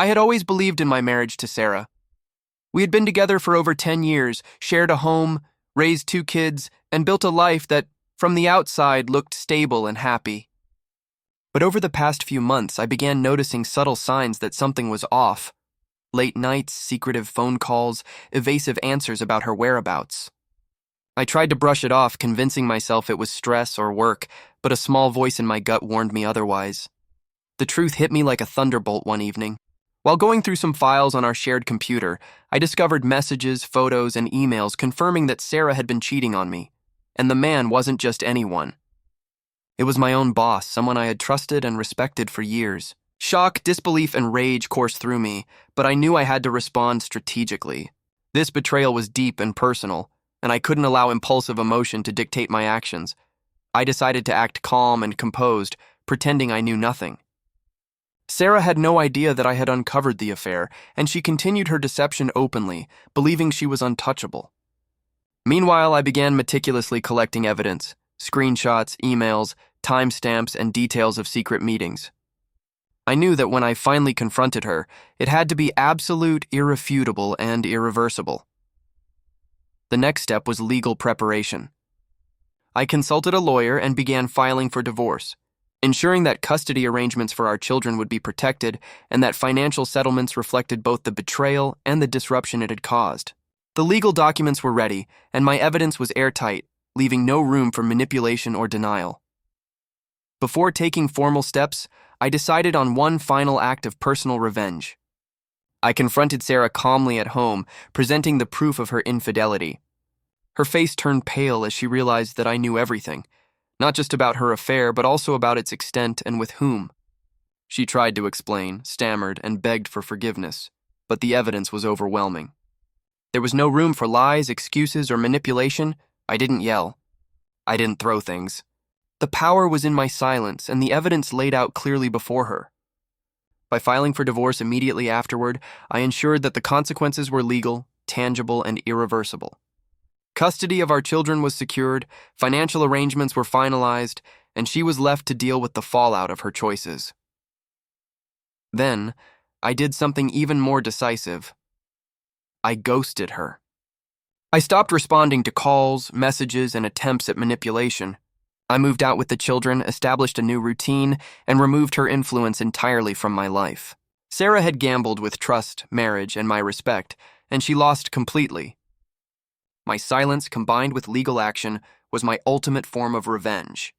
I had always believed in my marriage to Sarah. We had been together for over 10 years, shared a home, raised 2 kids, and built a life that, from the outside, looked stable and happy. But over the past few months, I began noticing subtle signs that something was off. Late nights, secretive phone calls, evasive answers about her whereabouts. I tried to brush it off, convincing myself it was stress or work, but a small voice in my gut warned me otherwise. The truth hit me like a thunderbolt one evening. While going through some files on our shared computer, I discovered messages, photos, and emails confirming that Sarah had been cheating on me. And the man wasn't just anyone. It was my own boss, someone I had trusted and respected for years. Shock, disbelief, and rage coursed through me, but I knew I had to respond strategically. This betrayal was deep and personal, and I couldn't allow impulsive emotion to dictate my actions. I decided to act calm and composed, pretending I knew nothing. Sarah had no idea that I had uncovered the affair, and she continued her deception openly, believing she was untouchable. Meanwhile, I began meticulously collecting evidence, screenshots, emails, timestamps, and details of secret meetings. I knew that when I finally confronted her, it had to be absolute, irrefutable, and irreversible. The next step was legal preparation. I consulted a lawyer and began filing for divorce, ensuring that custody arrangements for our children would be protected and that financial settlements reflected both the betrayal and the disruption it had caused. The legal documents were ready, and my evidence was airtight, leaving no room for manipulation or denial. Before taking formal steps, I decided on one final act of personal revenge. I confronted Sarah calmly at home, presenting the proof of her infidelity. Her face turned pale as she realized that I knew everything, not just about her affair, but also about its extent and with whom. She tried to explain, stammered, and begged for forgiveness, but the evidence was overwhelming. There was no room for lies, excuses, or manipulation. I didn't yell. I didn't throw things. The power was in my silence, and the evidence laid out clearly before her. By filing for divorce immediately afterward, I ensured that the consequences were legal, tangible, and irreversible. Custody of our children was secured, financial arrangements were finalized, and she was left to deal with the fallout of her choices. Then, I did something even more decisive. I ghosted her. I stopped responding to calls, messages, and attempts at manipulation. I moved out with the children, established a new routine, and removed her influence entirely from my life. Sarah had gambled with trust, marriage, and my respect, and she lost completely. My silence, combined with legal action, was my ultimate form of revenge.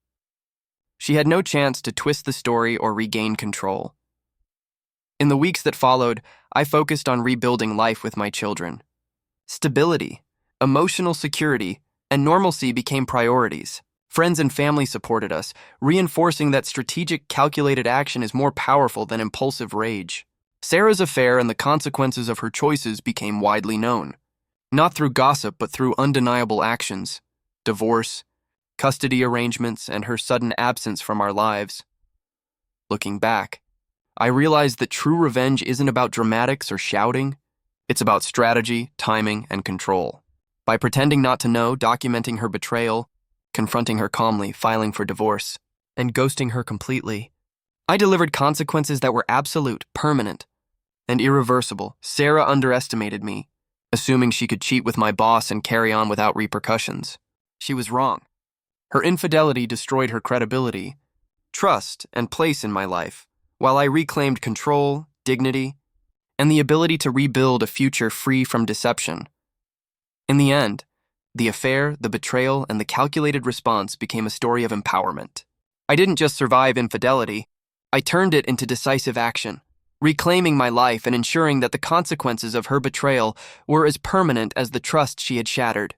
She had no chance to twist the story or regain control. In the weeks that followed, I focused on rebuilding life with my children. Stability, emotional security, and normalcy became priorities. Friends and family supported us, reinforcing that strategic, calculated action is more powerful than impulsive rage. Sarah's affair and the consequences of her choices became widely known. Not through gossip, but through undeniable actions. Divorce, custody arrangements, and her sudden absence from our lives. Looking back, I realized that true revenge isn't about dramatics or shouting. It's about strategy, timing, and control. By pretending not to know, documenting her betrayal, confronting her calmly, filing for divorce, and ghosting her completely, I delivered consequences that were absolute, permanent, and irreversible. Sarah underestimated me, assuming she could cheat with my boss and carry on without repercussions. She was wrong. Her infidelity destroyed her credibility, trust, and place in my life, while I reclaimed control, dignity, and the ability to rebuild a future free from deception. In the end, the affair, the betrayal, and the calculated response became a story of empowerment. I didn't just survive infidelity, I turned it into decisive action, reclaiming my life and ensuring that the consequences of her betrayal were as permanent as the trust she had shattered.